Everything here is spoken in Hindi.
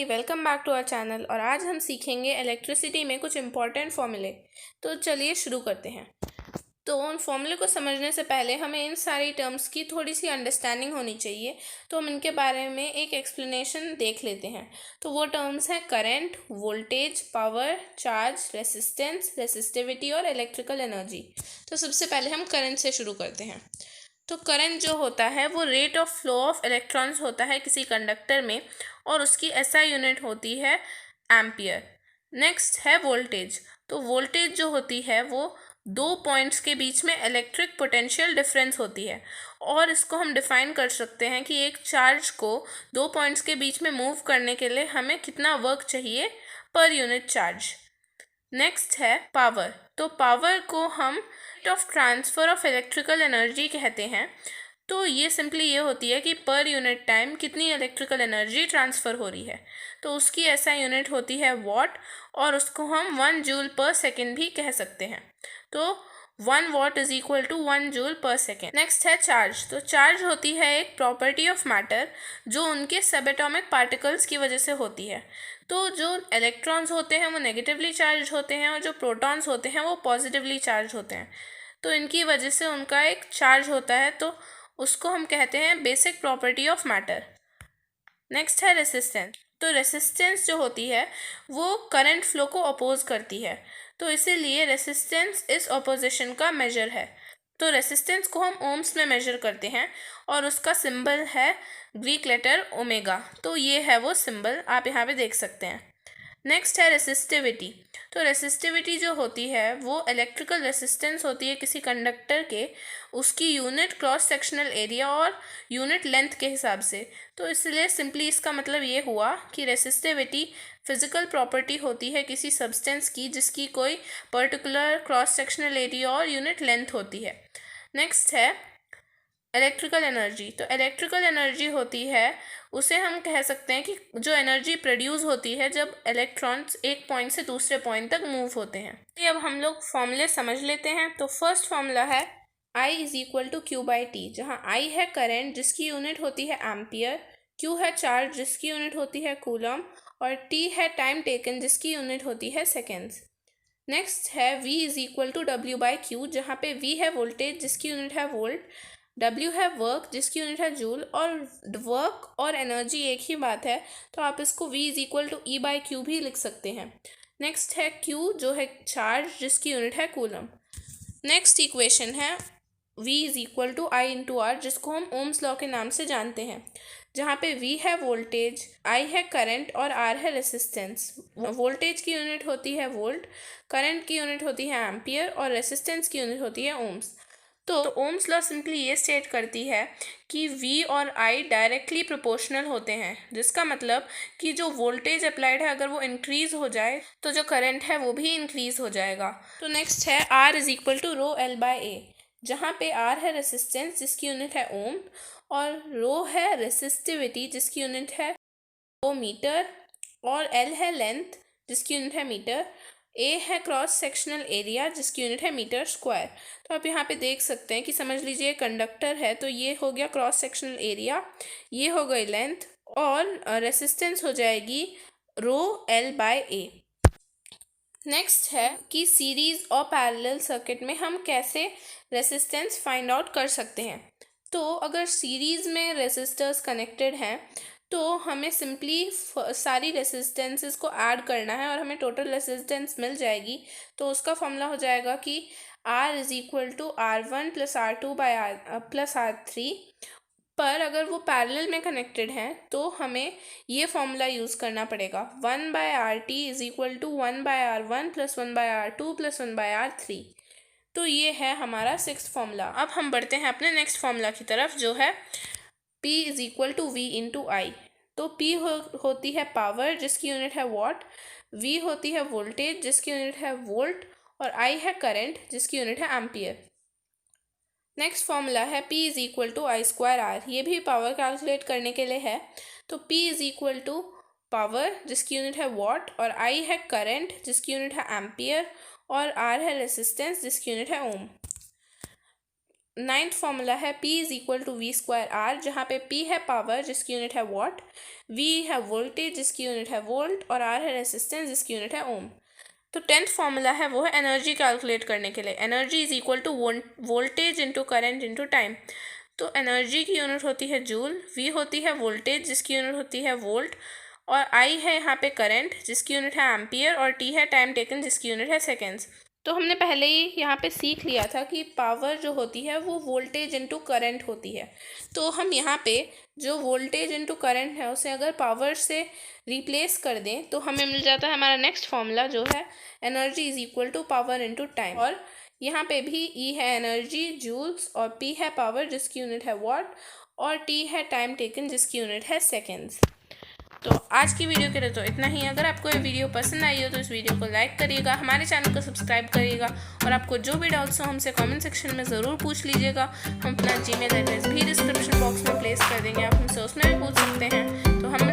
Everybody, welcome back to our channel. और आज हम सीखेंगे इलेक्ट्रिसिटी में कुछ इंपॉर्टेंट फॉर्मूले। तो चलिए शुरू करते हैं। तो उन फॉर्मूले को समझने से पहले हमें इन सारी टर्म्स की थोड़ी सी अंडरस्टैंडिंग होनी चाहिए। तो हम इनके बारे में एक एक्सप्लेनेशन देख लेते हैं। तो वो टर्म्स हैं current, voltage, power, charge, resistance, resistivity और इलेक्ट्रिकल एनर्जी। तो सबसे पहले हम करंट से शुरू करते हैं। तो करंट जो होता है वो rate of flow of electrons होता है किसी कंडक्टर में, और उसकी एसआई यूनिट होती है एम्पियर। नेक्स्ट है वोल्टेज। तो वोल्टेज जो होती है वो दो पॉइंट्स के बीच में इलेक्ट्रिक पोटेंशियल डिफरेंस होती है, और इसको हम डिफाइन कर सकते हैं कि एक चार्ज को दो पॉइंट्स के बीच में मूव करने के लिए हमें कितना वर्क चाहिए पर यूनिट चार्ज। नेक्स्ट है पावर। तो पावर को हम rate of transfer of electrical energy कहते हैं। तो ये सिंपली ये होती है कि पर यूनिट टाइम कितनी इलेक्ट्रिकल एनर्जी ट्रांसफ़र हो रही है। तो उसकी ऐसा यूनिट होती है वॉट, और उसको हम 1 जूल पर सेकेंड भी कह सकते हैं। तो 1 watt is equal to 1 joule per second. Next है चार्ज। तो चार्ज होती है एक प्रॉपर्टी ऑफ मैटर जो उनके सब एटॉमिक पार्टिकल्स की वजह से होती है। तो जो इलेक्ट्रॉन्स होते हैं वो नेगेटिवली चार्ज होते हैं, और जो प्रोटॉन्स होते हैं वो पॉजिटिवली चार्ज होते हैं। तो इनकी वजह से उनका एक चार्ज होता है, तो उसको हम कहते हैं basic property of matter. Next है रेसिस्टेंस। तो रेसिस्टेंस जो होती है वो करंट फ्लो को अपोज करती है, तो इसीलिए रेसिस्टेंस इस ऑपोजिशन का मेजर है। तो रेसिस्टेंस को हम ओम्स में मेजर करते हैं, और उसका सिंबल है ग्रीक लेटर ओमेगा। तो ये है वो सिंबल, आप यहाँ पे देख सकते हैं। नेक्स्ट है रेसिस्टिविटी। तो रेसिस्टिविटी जो होती है वो इलेक्ट्रिकल रेसिस्टेंस होती है किसी कंडक्टर के, उसकी यूनिट क्रॉस सेक्शनल एरिया और यूनिट लेंथ के हिसाब से। तो इसलिए सिंपली इसका मतलब ये हुआ कि रेसिस्टिविटी फिजिकल प्रॉपर्टी होती है किसी सब्सटेंस की जिसकी कोई पर्टिकुलर क्रॉस सेक्शनल एरिया और यूनिट लेंथ होती है। नेक्स्ट है इलेक्ट्रिकल एनर्जी। तो इलेक्ट्रिकल एनर्जी होती है, उसे हम कह सकते हैं कि जो एनर्जी प्रोड्यूस होती है जब इलेक्ट्रॉन्स एक पॉइंट से दूसरे पॉइंट तक मूव होते हैं। तो अब हम लोग फॉर्मूले समझ लेते हैं। तो फर्स्ट फॉर्मूला है I is equal to Q by T, जहाँ I है करंट जिसकी यूनिट होती है एम्पियर, Q है चार्ज जिसकी यूनिट होती है कूलम, और T है टाइम टेकन जिसकी यूनिट होती है सेकेंड्स। नेक्स्ट है V is equal to W by Q, जहाँ पे V है वोल्टेज जिसकी यूनिट है वोल्ट, W है वर्क जिसकी यूनिट है जूल, और वर्क और एनर्जी एक ही बात है, तो आप इसको V is equal to E by Q भी लिख सकते हैं। नेक्स्ट है Q जो है चार्ज जिसकी यूनिट है कूलम। नेक्स्ट इक्वेशन है V is equal to I into R, जिसको हम ओम्स लॉ के नाम से जानते हैं, जहाँ पे V है वोल्टेज, I है करंट और R है रेसिस्टेंस। वोल्टेज की यूनिट होती है वोल्ट, करंट की यूनिट होती है एम्पियर, और रेसिस्टेंस की यूनिट होती है ओम्स। तो ओम्स लॉ सिंपली ये स्टेट करती है कि V और I डायरेक्टली प्रोपोर्शनल होते हैं, जिसका मतलब कि जो वोल्टेज अप्लाइड है अगर वो इंक्रीज़ हो जाए तो जो करंट है वो भी इंक्रीज़ हो जाएगा। तो नेक्स्ट है R is equal to rho L by A, जहाँ पे R है रेसिस्टेंस जिसकी यूनिट है ओम, और रो है रेसिस्टिविटी जिसकी यूनिट है मीटर, और L है लेंथ जिसकी यूनिट है मीटर, A है क्रॉस सेक्शनल एरिया जिसकी यूनिट है मीटर स्क्वायर। तो आप यहाँ पे देख सकते हैं कि समझ लीजिए कंडक्टर है, तो ये हो गया क्रॉस सेक्शनल एरिया, ये हो गई लेंथ, और रेसिस्टेंस हो जाएगी रो L बाय A। नेक्स्ट है कि सीरीज़ और पैरेलल सर्किट में हम कैसे रेसिस्टेंस फाइंड आउट कर सकते हैं। तो अगर सीरीज़ में रेसिस्टर्स कनेक्टेड हैं तो हमें सिंपली सारी रेसिस्टेंसेस को ऐड करना है और हमें टोटल रेसिस्टेंस मिल जाएगी। तो उसका फॉर्मूला हो जाएगा कि R is equal to R1 plus R2 by plus R3। पर अगर वो पैरेलल में कनेक्टेड हैं तो हमें ये फॉर्मूला यूज़ करना पड़ेगा, 1 by R T is equal to 1 by R1 plus 1 by R2 plus 1 by R3। तो ये है हमारा सिक्स्थ फॉर्मूला। अब हम बढ़ते हैं अपने नेक्स्ट फॉर्मूला की तरफ, जो है P is equal to V into I. तो P होती है पावर जिसकी यूनिट है वॉट, V होती है वोल्टेज जिसकी यूनिट है वोल्ट, और I है करंट जिसकी यूनिट है एम्पियर। नेक्स्ट फॉर्मूला है P is equal to I square R, ये भी पावर कैलकुलेट करने के लिए है। तो P is equal to power जिसकी यूनिट है वॉट, और I है करंट जिसकी यूनिट है एम्पियर, और R है रेसिस्टेंस जिसकी यूनिट है ओम। नाइन्थ फॉर्मूला है P is equal to V square R, जहाँ पे P है पावर जिसकी यूनिट है वॉट, V है वोल्टेज जिसकी यूनिट है वोल्ट और R है रेसिस्टेंस जिसकी यूनिट है ओम। तो 10th फॉर्मूला है वो है एनर्जी कैलकुलेट करने के लिए। Energy is equal to voltage into current into time. तो एनर्जी की यूनिट होती है जूल, V होती है वोल्टेज जिसकी यूनिट होती है वोल्ट और I है यहाँ पे करंट जिसकी यूनिट है एम्पियर और T है टाइम टेकन जिसकी यूनिट है सेकेंड्स। तो हमने पहले ही यहाँ पे सीख लिया था कि पावर जो होती है वो वोल्टेज इंटू करंट होती है। तो हम यहाँ पे जो वोल्टेज इंटू करंट है उसे अगर पावर से रिप्लेस कर दें तो हमें मिल जाता है हमारा नेक्स्ट फॉर्मूला जो है energy is equal to power into time. और यहाँ पे भी E है एनर्जी जूल्स और P है पावर जिसकी यूनिट है वॉट और T है टाइम टेकन जिसकी यूनिट है सेकेंड्स। तो आज की वीडियो के लिए तो इतना ही। अगर आपको ये वीडियो पसंद आई हो तो इस वीडियो को लाइक करिएगा, हमारे चैनल को सब्सक्राइब करिएगा और आपको जो भी डाउट्स हो हमसे कमेंट सेक्शन में ज़रूर पूछ लीजिएगा। हम अपना जीमेल एड्रेस भी डिस्क्रिप्शन बॉक्स में प्लेस कर देंगे, आप हमसे उसमें भी पूछ सकते हैं। तो हम